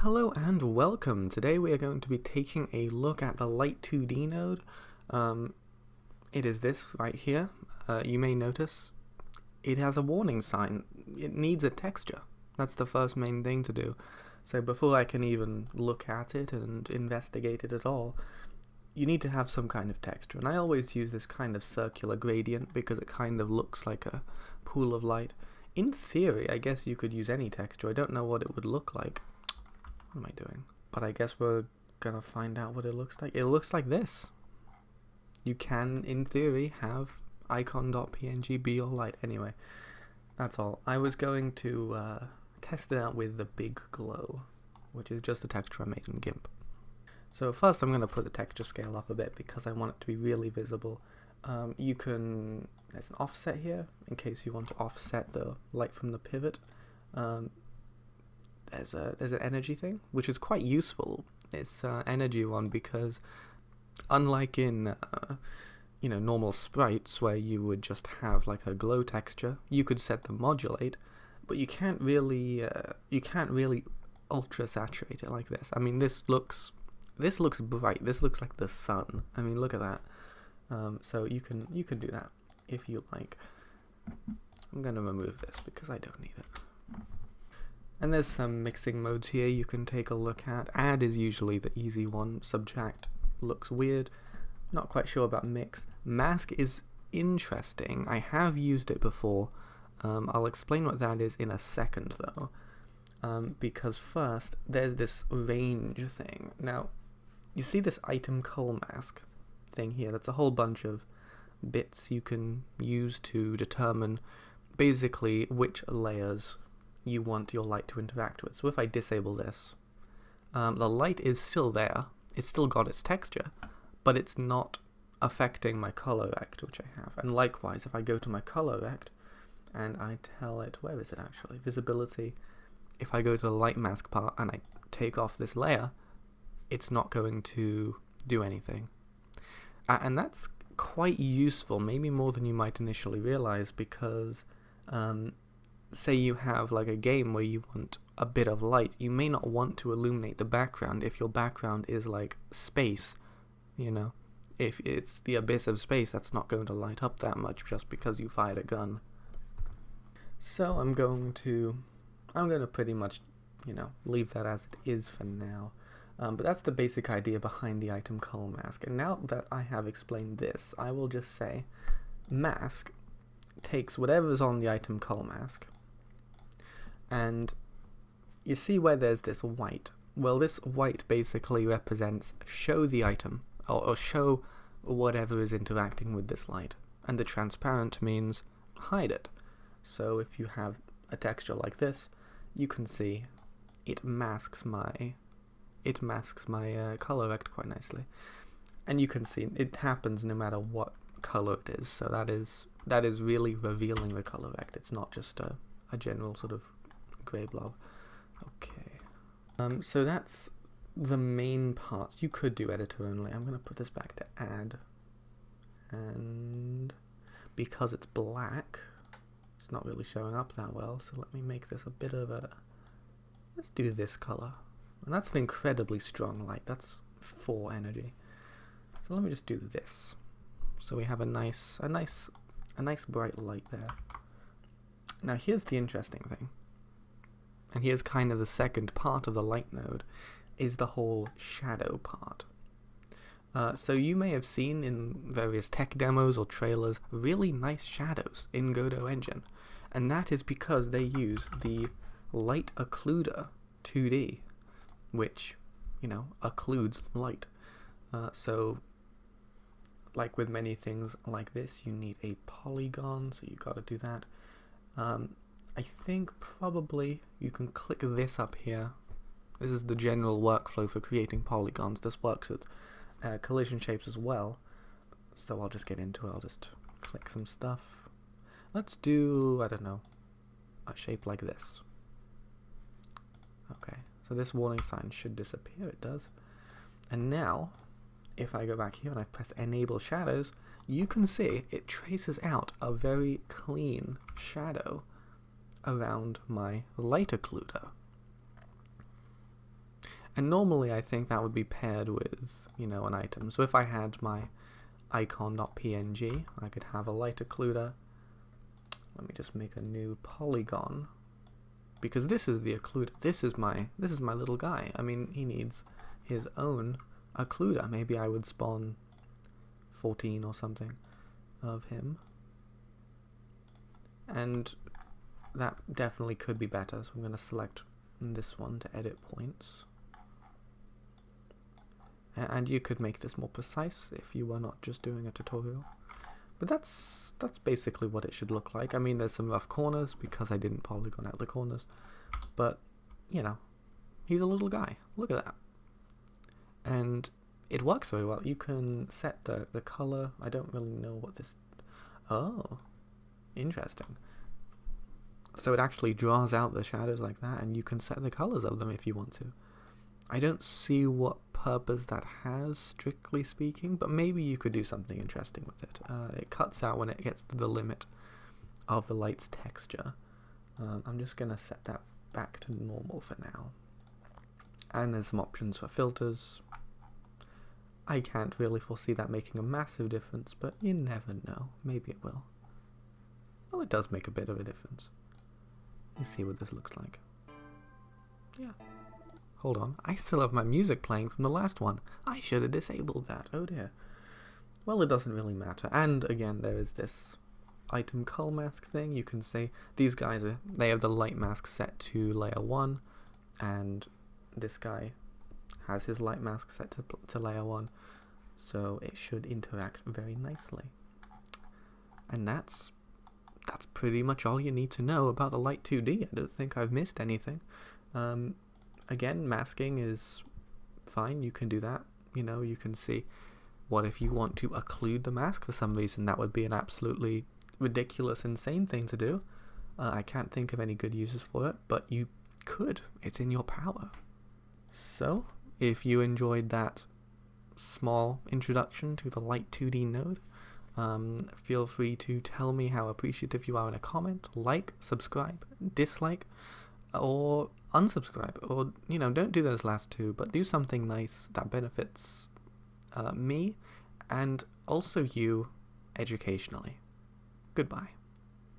Hello and welcome. Today we are going to be taking a look at the Light2D node. It is this right here. You may notice it has a warning sign. It needs a texture. That's the first main thing to do. So before I can even look at it and investigate it at all, you need to have some kind of texture. And I always use this kind of circular gradient because it kind of looks like a pool of light. In theory, I guess you could use any texture. I don't know what it would look like. What am I doing? But I guess we're gonna find out what it looks like. It looks like this. You can, in theory, have icon.png be your light. Anyway, that's all. I was going to test it out with the big glow, which is just a texture I made in GIMP. So first I'm going to put the texture scale up a bit because I want it to be really visible. There's an offset here in case you want to offset the light from the pivot. There's an energy thing, which is quite useful. It's energy one because unlike in normal sprites where you would just have like a glow texture, you could set the modulate, but you can't really ultra saturate it like this. I mean, this looks bright. This looks like the sun. I mean, look at that. So you can do that if you like. I'm gonna remove this because I don't need it. And there's some mixing modes here you can take a look at. Add is usually the easy one. Subtract looks weird. Not quite sure about mix. Mask is interesting. I have used it before. I'll explain what that is in a second though. Because first, there's this range thing. Now, you see this item cull mask thing here? That's a whole bunch of bits you can use to determine basically which layers you want your light to interact with. So if I disable this, the light is still there. It's still got its texture, but it's not affecting my color rect, which I have. And likewise, if I go to my color rect and I tell it, where is it actually? Visibility. If I go to the light mask part and I take off this layer, it's not going to do anything. And that's quite useful, maybe more than you might initially realize, because say you have like a game where you want a bit of light, you may not want to illuminate the background if your background is like space, if it's the abyss of space, that's not going to light up that much just because you fired a gun. So I'm going to pretty much, leave that as it is for now. But that's the basic idea behind the item cull mask. And now that I have explained this, I will just say mask takes whatever's on the item cull mask, and you see where there's this white. Well, this white basically represents show the item, or show whatever is interacting with this light, and the transparent means hide it. So if you have a texture like this, you can see it masks my color rect quite nicely, and you can see it happens no matter what color it is. So that is really revealing the color rect. It's not just a general sort of gray blob. Okay. So that's the main parts. You could do editor only. I'm going to put this back to add, and because it's black, it's not really showing up that well, so let me make this a bit of a, let's do this color. And that's an incredibly strong light. That's 4 energy. So let me just do this. So we have a nice bright light there. Now here's the interesting thing, and here's kind of the second part of the light node, is the whole shadow part. So you may have seen in various tech demos or trailers really nice shadows in Godot engine, and that is because they use the light occluder 2D, which occludes light. So like with many things like this, you need a polygon, so you got to do that. I think probably you can click this up here. This is the general workflow for creating polygons. This works with collision shapes as well. So I'll just get into it. I'll just click some stuff. Let's do, I don't know, a shape like this. Okay, so this warning sign should disappear. It does. And now, if I go back here and I press enable shadows, you can see it traces out a very clean shadow around my light occluder. And normally I think that would be paired with, you know, an item. So if I had my icon.png, I could have a light occluder. Let me just make a new polygon, because this is the occluder. This is my little guy. I mean, he needs his own occluder. Maybe I would spawn 14 or something of him, and that definitely could be better. So I'm going to select this one to edit points. And you could make this more precise if you were not just doing a tutorial. But that's basically what it should look like. I mean, there's some rough corners because I didn't polygon out the corners. But, you know, he's a little guy. Look at that. And it works very well. You can set the color. I don't really know what this... Oh, interesting. So it actually draws out the shadows like that, and you can set the colors of them if you want to. I don't see what purpose that has, strictly speaking, but maybe you could do something interesting with it. It cuts out when it gets to the limit of the light's texture. I'm just going to set that back to normal for now. And there's some options for filters. I can't really foresee that making a massive difference, but you never know. Maybe it will. Well, it does make a bit of a difference. Let's see what this looks like. Yeah. Hold on, I still have my music playing from the last one. I should have disabled that. Oh dear. Well, it doesn't really matter. And again, there is this item cull mask thing. You can see these guys they have the light mask set to layer 1, and this guy has his light mask set to layer 1, so it should interact very nicely. And that's pretty much all you need to know about the Light2D. I don't think I've missed anything. Again, masking is fine. You can do that. You know, you can see what if you want to occlude the mask for some reason. That would be an absolutely ridiculous, insane thing to do. I can't think of any good uses for it, but you could. It's in your power. So, if you enjoyed that small introduction to the Light2D node, feel free to tell me how appreciative you are in a comment, like, subscribe, dislike, or unsubscribe, or, you know, don't do those last two, but do something nice that benefits me and also you educationally. Goodbye.